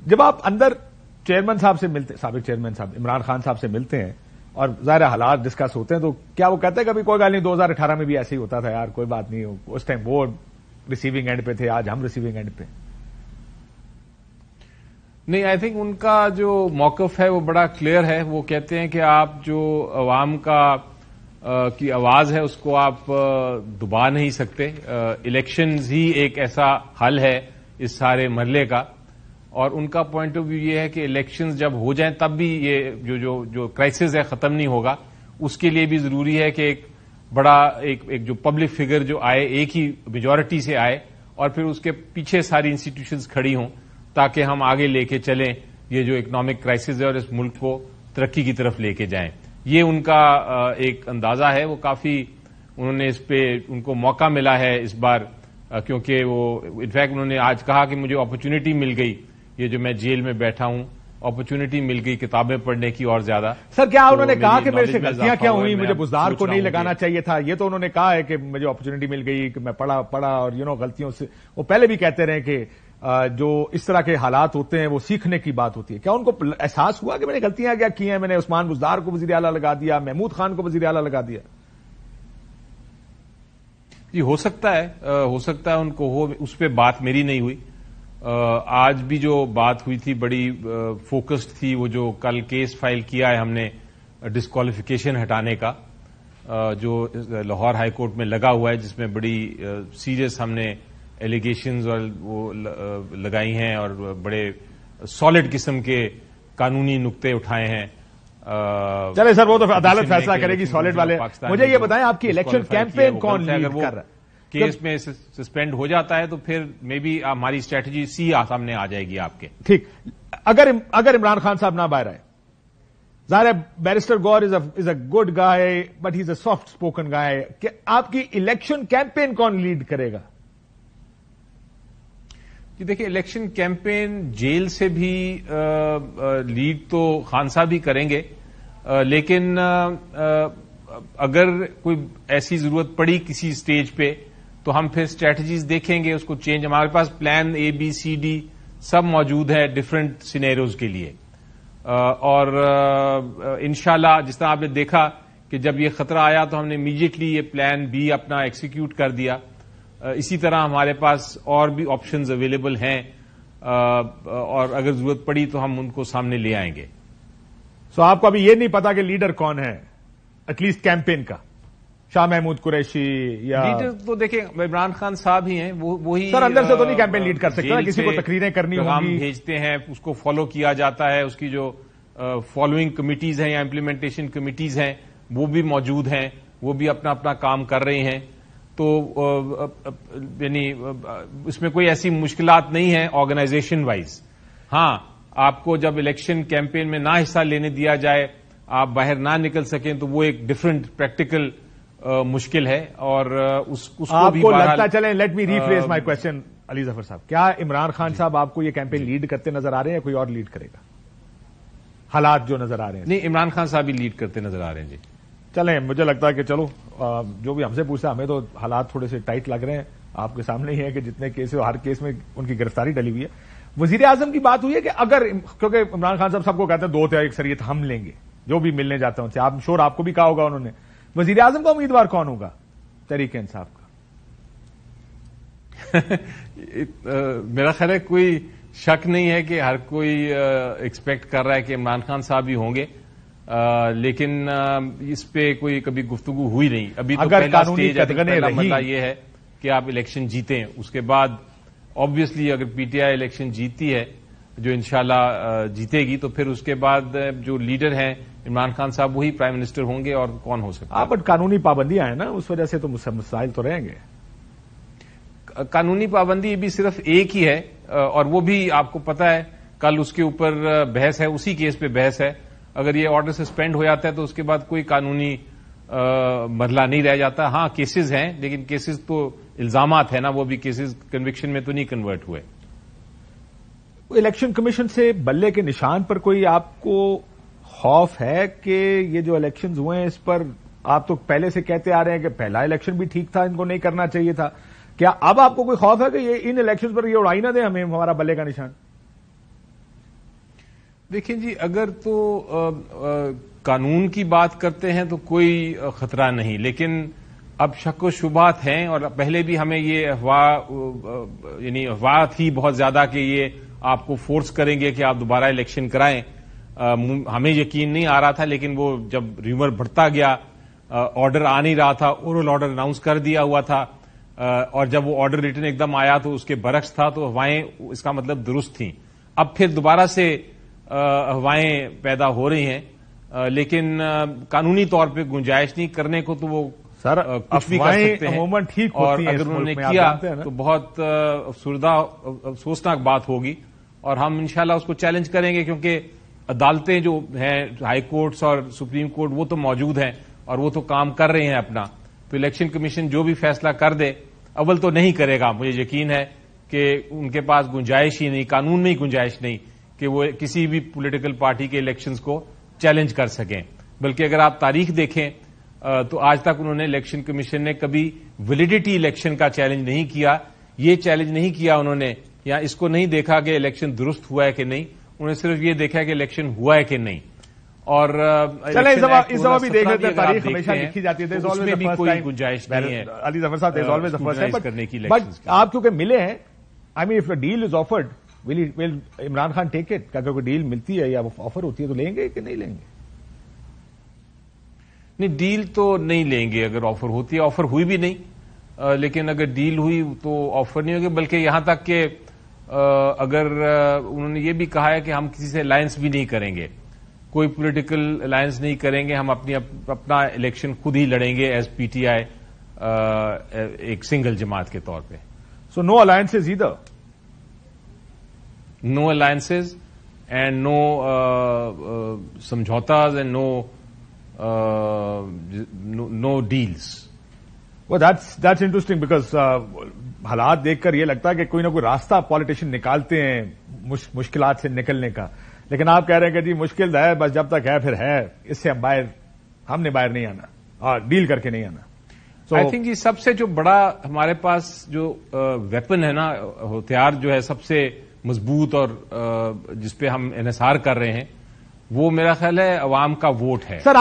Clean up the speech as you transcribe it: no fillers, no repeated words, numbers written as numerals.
جب آپ اندر چیئرمین صاحب سے ملتے، سابق چیئرمین صاحب عمران خان صاحب سے ملتے ہیں اور ظاہر حالات ڈسکس ہوتے ہیں، تو کیا وہ کہتے ہیں کبھی کوئی گال نہیں 2018 میں بھی ایسے ہی ہوتا تھا یار، کوئی بات نہیں، اس ٹائم وہ ریسیونگ اینڈ پہ تھے، آج ہم ریسیونگ اینڈ پہ؟ نہیں، آئی تھنک ان کا جو موقف ہے وہ بڑا کلیئر ہے. وہ کہتے ہیں کہ آپ جو عوام کی آواز ہے اس کو آپ دبا نہیں سکتے. الیکشنز ہی ایک ایسا حل ہے اس سارے مرحلے کا، اور ان کا پوائنٹ آف ویو یہ ہے کہ الیکشنز جب ہو جائیں تب بھی یہ جو کرائسس ہے ختم نہیں ہوگا. اس کے لیے بھی ضروری ہے کہ ایک بڑا ایک جو پبلک فگر جو آئے، ایک ہی میجورٹی سے آئے، اور پھر اس کے پیچھے ساری انسٹیٹیوشنز کھڑی ہوں تاکہ ہم آگے لے کے چلیں یہ جو اکنامک کرائسس ہے اور اس ملک کو ترقی کی طرف لے کے جائیں. یہ ان کا ایک اندازہ ہے. وہ کافی انہوں نے اس پہ ان کو موقع ملا ہے اس بار، کیونکہ وہ انفیکٹ انہوں نے آج کہا کہ مجھے اپرچونٹی مل گئی، یہ جو میں جیل میں بیٹھا ہوں اپرچونٹی مل گئی کتابیں پڑھنے کی اور زیادہ. سر کیا انہوں نے کہا کہ میرے سے غلطیاں کیا ہوئی، مجھے بزدار کو نہیں لگانا چاہیے تھا؟ یہ تو انہوں نے کہا ہے کہ مجھے اپرچونٹی مل گئی کہ میں پڑھا اور غلطیوں سے. وہ پہلے بھی کہتے رہے کہ جو اس طرح کے حالات ہوتے ہیں وہ سیکھنے کی بات ہوتی ہے. کیا ان کو احساس ہوا کہ میں نے غلطیاں کیا کی ہیں؟ میں نے عثمان بزدار کو وزیر اعلیٰ لگا دیا، محمود خان کو وزیر اعلیٰ لگا دیا. جی ہو سکتا ہے ان کو ہو، اس پہ بات میری نہیں ہوئی. آج بھی جو بات ہوئی تھی بڑی فوکسڈ تھی. وہ جو کل کیس فائل کیا ہے ہم نے ڈسکوالیفیکیشن ہٹانے کا، جو لاہور ہائی کورٹ میں لگا ہوا ہے، جس میں بڑی سیریس ہم نے ایلیگیشنز اور وہ لگائی ہیں اور بڑے سالڈ قسم کے قانونی نقطے اٹھائے ہیں. چلے سر، وہ تو عدالت فیصلہ کرے گی سالڈ والے. مجھے یہ بتائیں آپ کی الیکشن کیمپین کون لیڈ کر رہا ہے؟ کیس میں سسپینڈ ہو جاتا ہے تو پھر مے بی ہماری اسٹریٹجی سامنے آ جائے گی آپ کے. ٹھیک، اگر عمران خان صاحب نہ باہر آئے، ظاہر ہے barrister Gohar is a good guy but he is a soft spoken guy, کہ آپ کی الیکشن کیمپین کون لیڈ کرے گا؟ جی دیکھیں، الیکشن کیمپین جیل سے بھی لیڈ تو خان صاحب ہی کریں گے، لیکن اگر کوئی ایسی ضرورت پڑی کسی سٹیج پہ تو ہم پھر اسٹریٹجیز دیکھیں گے، اس کو چینج. ہمارے پاس plan A B C D سب موجود ہے ڈفرینٹ سینیریوز کے لیے. اور انشاءاللہ جس طرح آپ نے دیکھا کہ جب یہ خطرہ آیا تو ہم نے امیڈیٹلی یہ پلان B اپنا ایکسیکیوٹ کر دیا. اسی طرح ہمارے پاس اور بھی آپشنز اویلیبل ہیں، اور اگر ضرورت پڑی تو ہم ان کو سامنے لے آئیں گے. سو آپ کو ابھی یہ نہیں پتا کہ لیڈر کون ہے ایٹ لیسٹ کیمپین کا؟ شاہ محمود قریشی یا لیڈر تو دیکھیں عمران خان صاحب ہی ہیں. وہی سر اندر سے تو نہیں کیمپین لیڈ کر سکتا، کسی کو تقریریں کرنی ہوں ہم بھیجتے ہیں، اس کو فالو کیا جاتا ہے. اس کی جو فالوئنگ کمیٹیز ہیں یا امپلیمنٹیشن کمیٹیز ہیں وہ بھی موجود ہیں، وہ بھی اپنا اپنا کام کر رہے ہیں. تو یعنی اس میں کوئی ایسی مشکلات نہیں ہیں آرگنائزیشن وائز. ہاں، آپ کو جب الیکشن کیمپین میں نہ حصہ لینے دیا جائے، آپ باہر نہ نکل سکیں، تو وہ ایک ڈفرنٹ پریکٹیکل مشکل ہے. اور اس کو آپ بھی کو لگتا، چلیں let me rephrase my question Ali Zafar sahab, کیا عمران خان صاحب آپ کو یہ کیمپین لیڈ کرتے نظر آ رہے ہیں یا کوئی اور لیڈ کرے گا؟ حالات جو نظر آ رہے ہیں. نہیں، عمران خان صاحب ہی لیڈ کرتے نظر آ رہے ہیں. جی چلیں، مجھے لگتا ہے کہ چلو جو بھی ہم سے پوچھتا، ہمیں تو حالات تھوڑے سے ٹائٹ لگ رہے ہیں. آپ کے سامنے ہی ہے کہ جتنے کیس ہر کیس میں ان کی گرفتاری ڈلی ہوئی ہے. وزیر اعظم کی بات ہوئی ہے کہ اگر، کیونکہ عمران خان صاحب سب کو کہتے ہیں 2 اکثریت ہم لیں گے جو بھی ملنے جاتے ہیں ان سے، آپ شور آپ کو بھی کہا ہوگا انہوں نے. وزیر اعظم کا امیدوار کون ہوگا تحریک انصاف کا؟ میرا خیال ہے کوئی شک نہیں ہے کہ ہر کوئی ایکسپیکٹ کر رہا ہے کہ عمران خان صاحب ہی ہوں گے، لیکن اس پہ کوئی کبھی گفتگو ہوئی نہیں. ابھی تو پہلا سٹیج ہے، پہلا مسئلہ یہ ہے کہ آپ الیکشن جیتیں. اس کے بعد آبویسلی اگر پی ٹی آئی الیکشن جیتتی ہے، جو انشاءاللہ جیتے گی، تو پھر اس کے بعد جو لیڈر ہیں عمران خان صاحب وہی پرائم منسٹر ہوں گے، اور کون ہو سکتا ہے. بٹ قانونی پابندیاں ہیں نا، اس وجہ سے تو مسائل تو رہیں گے. قانونی پابندی بھی صرف ایک ہی ہے، اور وہ بھی آپ کو پتا ہے کل اس کے اوپر بحث ہے، اسی کیس پہ بحث ہے. اگر یہ آرڈر سسپینڈ ہو جاتا ہے تو اس کے بعد کوئی قانونی مرحلہ نہیں رہ جاتا. ہاں کیسز ہیں، لیکن کیسز تو الزامات ہیں نا، وہ بھی کیسز کنوکشن میں تو نہیں کنورٹ ہوئے. الیکشن کمیشن سے بلے کے نشان پر کوئی آپ کو خوف ہے کہ یہ جو الیکشنز ہوئے ہیں اس پر، آپ تو پہلے سے کہتے آ رہے ہیں کہ پہلا الیکشن بھی ٹھیک تھا، ان کو نہیں کرنا چاہیے تھا، کیا اب آپ کو کوئی خوف ہے کہ یہ ان الیکشن پر یہ اڑائی نہ دیں ہمیں ہمارا بلے کا نشان؟ دیکھیں جی، اگر تو قانون کی بات کرتے ہیں تو کوئی خطرہ نہیں، لیکن اب شک و شبہات ہیں، اور پہلے بھی ہمیں یہ افواہ تھی بہت زیادہ کہ یہ آپ کو فورس کریں گے کہ آپ دوبارہ الیکشن کرائیں. ہمیں یقین نہیں آ رہا تھا، لیکن وہ جب ریومر بڑھتا گیا، آرڈر آ نہیں رہا تھا، اورل آرڈر اناؤنس کر دیا ہوا تھا، اور جب وہ آرڈر ریٹن ایک دم آیا تو اس کے برعکس تھا، تو افواہیں اس کا مطلب درست تھیں. اب پھر دوبارہ سے افواہیں پیدا ہو رہی ہیں، لیکن قانونی طور پہ گنجائش نہیں کرنے کو، تو وہ سر کچھ بھی کر سکتے ہیں، عموماً ٹھیک اور ہوتی ہیں اگر اس انہوں نے ملک میں، آپ کیا جانتے ہیں نا؟ تو بہت افسوسناک بات ہوگی، اور ہم انشاءاللہ اس کو چیلنج کریں گے، کیونکہ عدالتیں جو ہیں، ہائی کورٹس اور سپریم کورٹ، وہ تو موجود ہیں اور وہ تو کام کر رہے ہیں اپنا. تو الیکشن کمیشن جو بھی فیصلہ کر دے، اول تو نہیں کرے گا، مجھے یقین ہے کہ ان کے پاس گنجائش ہی نہیں، قانون میں ہی گنجائش نہیں کہ وہ کسی بھی پولیٹیکل پارٹی کے الیکشنز کو چیلنج کر سکیں. بلکہ اگر آپ تاریخ دیکھیں تو آج تک انہوں نے، الیکشن کمیشن نے کبھی ویلیڈیٹی الیکشن کا چیلنج نہیں کیا. یہ چیلنج نہیں کیا انہوں نے، یا اس کو نہیں دیکھا کہ الیکشن درست ہوا ہے کہ نہیں، انہوں نے صرف یہ دیکھا کہ الیکشن ہوا ہے کہ نہیں. اور چلیں اس دفعہ بھی دیکھ لیتے ہیں، تاریخ ہمیشہ لکھی جاتی ہے، اس میں بھی کوئی گنجائش نہیں ہے. علی ظفر صاحب، there is always the first time, کرنے کی but elections کی. آپ کیونکہ ملے ہیں، I mean if a deal is offered, will Imran Khan take it؟ اگر کوئی ڈیل ملتی ہے یا آفر ہوتی ہے تو لیں گے کہ نہیں لیں گے؟ نہیں، ڈیل تو نہیں لیں گے. اگر آفر ہوتی ہے، آفر ہوئی بھی نہیں، لیکن اگر ڈیل ہوئی تو آفر نہیں ہوگی. بلکہ یہاں تک کہ اگر انہوں نے یہ بھی کہا ہے کہ ہم کسی سے الائنس بھی نہیں کریں گے، کوئی پولیٹیکل الائنس نہیں کریں گے، ہم اپنا الیکشن خود ہی لڑیں گے ایز پی ٹی آئی، ایک سنگل جماعت کے طور پہ. So no alliances either? No alliances and no سمجھوتاز and no deals. That's interesting because حالات دیکھ کر یہ لگتا ہے کہ کوئی نہ کوئی راستہ پالیٹیشین نکالتے ہیں مشکلات سے نکلنے کا، لیکن آپ کہہ رہے ہیں کہ جی مشکل ہے، بس جب تک ہے پھر ہے، اس سے ہم نے باہر نہیں آنا اور ڈیل کر کے نہیں آنا. آئی تھنک یہ سب سے جو بڑا ہمارے پاس جو ویپن ہے نا، ہتھیار جو ہے سب سے مضبوط اور جس پہ ہم انحصار کر رہے ہیں، وہ میرا خیال ہے عوام کا ووٹ ہے.